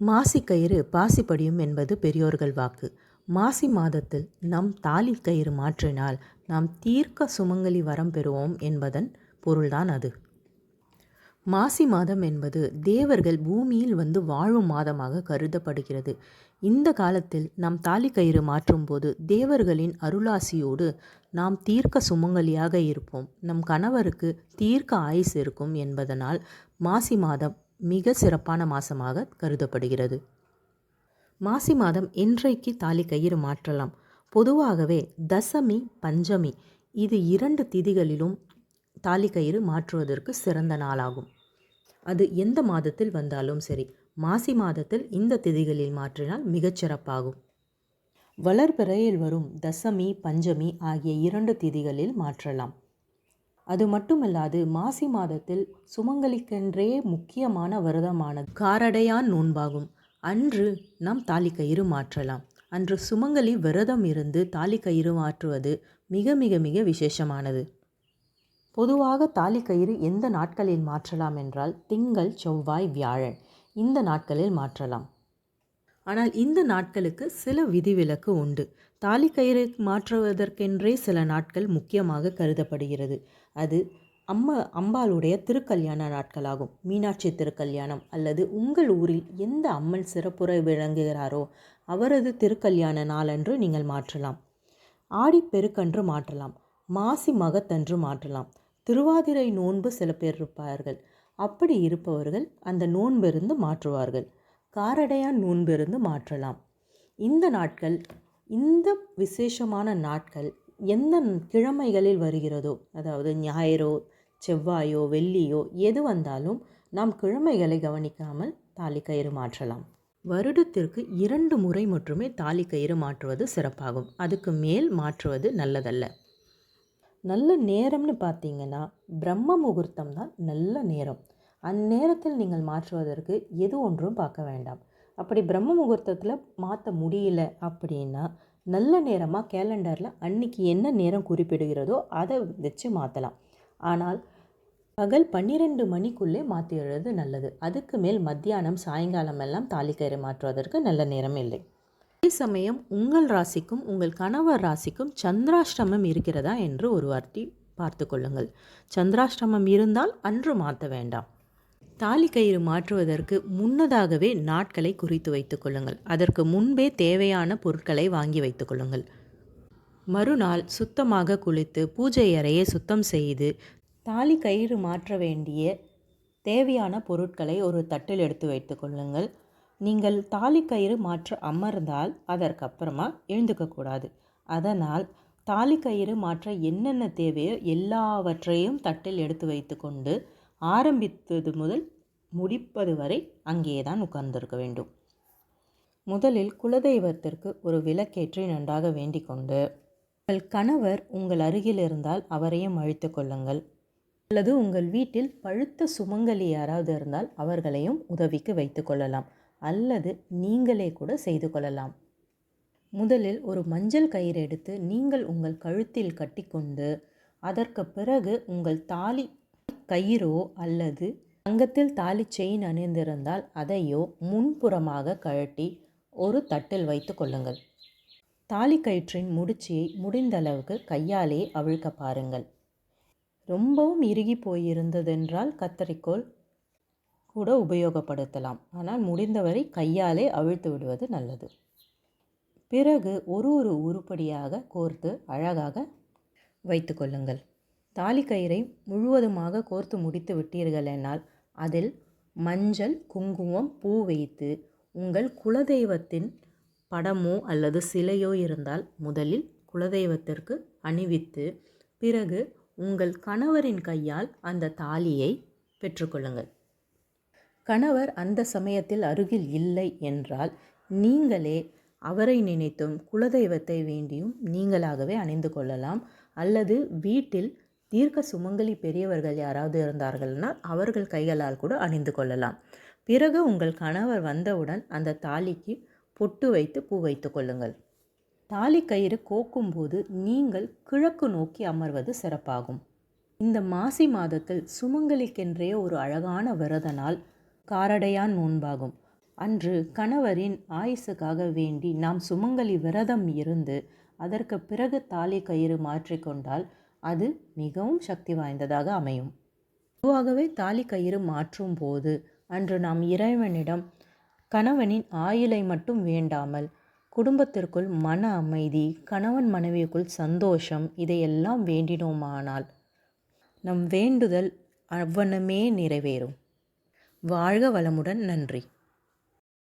மாசிக்கயிறு பாசி படியும் என்பது பெரியோர்கள் வாக்கு. மாசி மாதத்தில் நம் தாலி கயிறு மாற்றினால் நாம் தீர்க்க சுமங்கலி வரம் பெறுவோம் என்பதன் பொருள்தான் அது. மாசி மாதம் என்பது தேவர்கள் பூமியில் வந்து வாழும் மாதமாக கருதப்படுகிறது. இந்த காலத்தில் நாம் தாலி கயிறு மாற்றும்போது தேவர்களின் அருளாசியோடு நாம் தீர்க்க சுமங்கலியாக இருப்போம், நம் கணவருக்கு தீர்க்க ஆயுசு இருக்கும் என்பதனால் மாசி மாதம் மிக சிறப்பான மாதமாக கருதப்படுகிறது. மாசி மாதம் என்றைக்கு தாலி கயிறு மாற்றலாம்? பொதுவாகவே தசமி, பஞ்சமி இது 2 திதிகளிலும் தாலி கயிறு மாற்றுவதற்கு சிறந்த நாளாகும். அது எந்த மாதத்தில் வந்தாலும் சரி, மாசி மாதத்தில் இந்த திதிகளில் மாற்றினால் மிகச்சிறப்பாகும். வளர்பிறையில் வரும் தசமி, பஞ்சமி ஆகிய 2 திதிகளில் மாற்றலாம். அது மட்டுமல்லாது மாசி மாதத்தில் சுமங்கலிக்கென்றே முக்கியமான விரதமானது காரடையான் நோன்பாகும். அன்று நாம் தாலி கயிறு மாற்றலாம். அன்று சுமங்கலி விரதம் இருந்து தாலி கயிறு மாற்றுவது மிக மிக மிக விசேஷமானது. பொதுவாக தாலி கயிறு எந்த நாட்களில் மாற்றலாம் என்றால் திங்கள், செவ்வாய், வியாழன் இந்த நாட்களில் மாற்றலாம். ஆனால் இந்த நாட்களுக்கு சில விதிவிலக்கு உண்டு. தாலி கயிறு மாற்றுவதற்கென்றே சில நாட்கள் முக்கியமாக கருதப்படுகிறது. அது அம்பாளுடைய திருக்கல்யாண நாட்களாகும். மீனாட்சி திருக்கல்யாணம் அல்லது உங்கள் ஊரில் எந்த அம்மன் சிறப்புற விளங்குகிறாரோ அவரது திருக்கல்யாண நாளன்று நீங்கள் மாற்றலாம். ஆடிப்பெருக்கன்று மாற்றலாம். மாசி மகத்தன்று மாற்றலாம். திருவாதிரை நோன்பு சில பேர் இருப்பார்கள். அப்படி இருப்பவர்கள் அந்த நோன்பிருந்து மாற்றுவார்கள். காரடையான் நோன்பிருந்து மாற்றலாம். இந்த நாட்கள், இந்த விசேஷமான நாட்கள் எந்த கிழமைகளில் வருகிறதோ, அதாவது ஞாயிறோ, செவ்வாயோ, வெள்ளியோ எது வந்தாலும் நாம் கிழமைகளை கவனிக்காமல் தாலி கயிறு மாற்றலாம். வருடத்திற்கு 2 முறை மட்டுமே தாலி கயிறு மாற்றுவது சிறப்பாகும். அதுக்கு மேல் மாற்றுவது நல்லதல்ல. நல்ல நேரம்னு பார்த்தீங்கன்னா பிரம்ம முகூர்த்தம் தான் நல்ல நேரம். அந்நேரத்தில் நீங்கள் மாற்றுவதற்கு எது ஒன்றும் பார்க்க வேண்டாம். அப்படி பிரம்ம முகூர்த்தத்தில் மாற்ற முடியல அப்படின்னா நல்ல நேரமாக கேலண்டரில் அன்னைக்கு என்ன நேரம் குறிப்பிடுகிறதோ அதை வச்சு மாற்றலாம். ஆனால் பகல் 12 மணிக்குள்ளே மாற்றிடுறது நல்லது. அதுக்கு மேல் மத்தியானம், சாயங்காலம் எல்லாம் தாலி கயிறு மாற்றுவதற்கு நல்ல நேரம் இல்லை. அதே சமயம் உங்கள் ராசிக்கும் உங்கள் கணவர் ராசிக்கும் சந்திராஷ்டமம் இருக்கிறதா என்று ஒரு வாட்டி பார்த்து கொள்ளுங்கள். சந்திராஷ்டமம் இருந்தால் அன்று மாற்ற வேண்டாம். தாலி கயிறு மாற்றுவதற்கு முன்னதாகவே நாட்களை குறித்து வைத்துக் கொள்ளுங்கள். அதற்கு முன்பே தேவையான பொருட்களை வாங்கி வைத்துக் கொள்ளுங்கள். மறுநாள் சுத்தமாக குளித்து பூஜை அறையை சுத்தம் செய்து தாலி கயிறு மாற்ற வேண்டிய தேவையான பொருட்களை ஒரு தட்டில் எடுத்து வைத்து கொள்ளுங்கள். நீங்கள் தாலி கயிறு மாற்ற அமர்ந்தால் அதற்கப்புறமா எழுந்துக்கக்கூடாது. அதனால் தாலி கயிறு மாற்ற என்னென்ன தேவையோ எல்லாவற்றையும் தட்டில் எடுத்து வைத்து கொண்டு ஆரம்பித்தது முதல் முடிப்பது வரை அங்கேயே தான் உட்கார்ந்திருக்க வேண்டும். முதலில் குலதெய்வத்திற்கு ஒரு விளக்கேற்றி நன்றாக வேண்டிக் கொண்டு, உங்கள் கணவர் உங்கள் அருகில் இருந்தால் அவரையும் அழைத்து கொள்ளுங்கள். அல்லது உங்கள் வீட்டில் பழுத்த சுமங்கலி யாராவது இருந்தால் அவர்களையும் உதவிக்கு வைத்து கொள்ளலாம். அல்லது நீங்களே கூட செய்து கொள்ளலாம். முதலில் ஒரு மஞ்சள் கயிறு எடுத்து நீங்கள் உங்கள் கழுத்தில் கட்டிக்கொண்டு, அதற்கு பிறகு உங்கள் தாலி கயிறோ அல்லது தங்கத்தில் தாலி செயின் அணிந்திருந்தால் அதையோ முன்புறமாக கழட்டி ஒரு தட்டில் வைத்து கொள்ளுங்கள். தாலி கயிற்றின் முடிச்சியை முடிந்தளவுக்கு கையாலே அவிழ்க்க பாருங்கள். ரொம்பவும் இறுகி போயிருந்ததென்றால் கத்தரிக்கோல் கூட உபயோகப்படுத்தலாம். ஆனால் முடிந்தவரை கையாலே அவிழ்த்து விடுவது நல்லது. பிறகு ஒரு உருப்படியாக கோர்த்து அழகாக வைத்து கொள்ளுங்கள். தாலி கயிறை முழுவதுமாக கோர்த்து முடித்து விட்டீர்கள் என்னால் அதில் மஞ்சள், குங்குமம், பூ வைத்து உங்கள் குலதெய்வத்தின் படமோ அல்லது சிலையோ இருந்தால் முதலில் குலதெய்வத்திற்கு அணிவித்து பிறகு உங்கள் கணவரின் கையால் அந்த தாலியை பெற்றுக்கொள்ளுங்கள். கணவர் அந்த சமயத்தில் அருகில் இல்லை என்றால் நீங்களே அவரை நினைத்தும் குலதெய்வத்தை வேண்டியும் நீங்களாகவே அணிந்து கொள்ளலாம். அல்லது வீட்டில் தீர்க்க சுமங்கலி பெரியவர்கள் யாராவது இருந்தார்கள்னா அவர்கள் கைகளால் கூட அணிந்து கொள்ளலாம். பிறகு உங்கள் கணவர் வந்தவுடன் அந்த தாலிக்கு பொட்டு வைத்து பூ வைத்து கொள்ளுங்கள். தாலி கயிறு கோக்கும்போது நீங்கள் கிழக்கு நோக்கி அமர்வது சிறப்பாகும். இந்த மாசி மாதத்தில் சுமங்கலிக்கென்றே ஒரு அழகான விரத நாள் காரடையான் நோன்பாகும். அன்று கணவரின் ஆயுசுக்காக வேண்டி நாம் சுமங்கலி விரதம் இருந்து அதற்கு பிறகு தாலி கயிறு மாற்றிக்கொண்டால் அது மிகவும் சக்தி வாய்ந்ததாக அமையும். பொதுவாகவே தாலி கயிறு மாற்றும் போது அன்று நாம் இறைவனிடம் கணவனின் ஆயுளை மட்டும் வேண்டாமல் குடும்பத்திற்குள் மன அமைதி, கணவன் மனைவிக்குள் சந்தோஷம் இதையெல்லாம் வேண்டினோமானால் நம் வேண்டுதல் அவ்வண்ணமே நிறைவேறும். வாழ்க வளமுடன். நன்றி.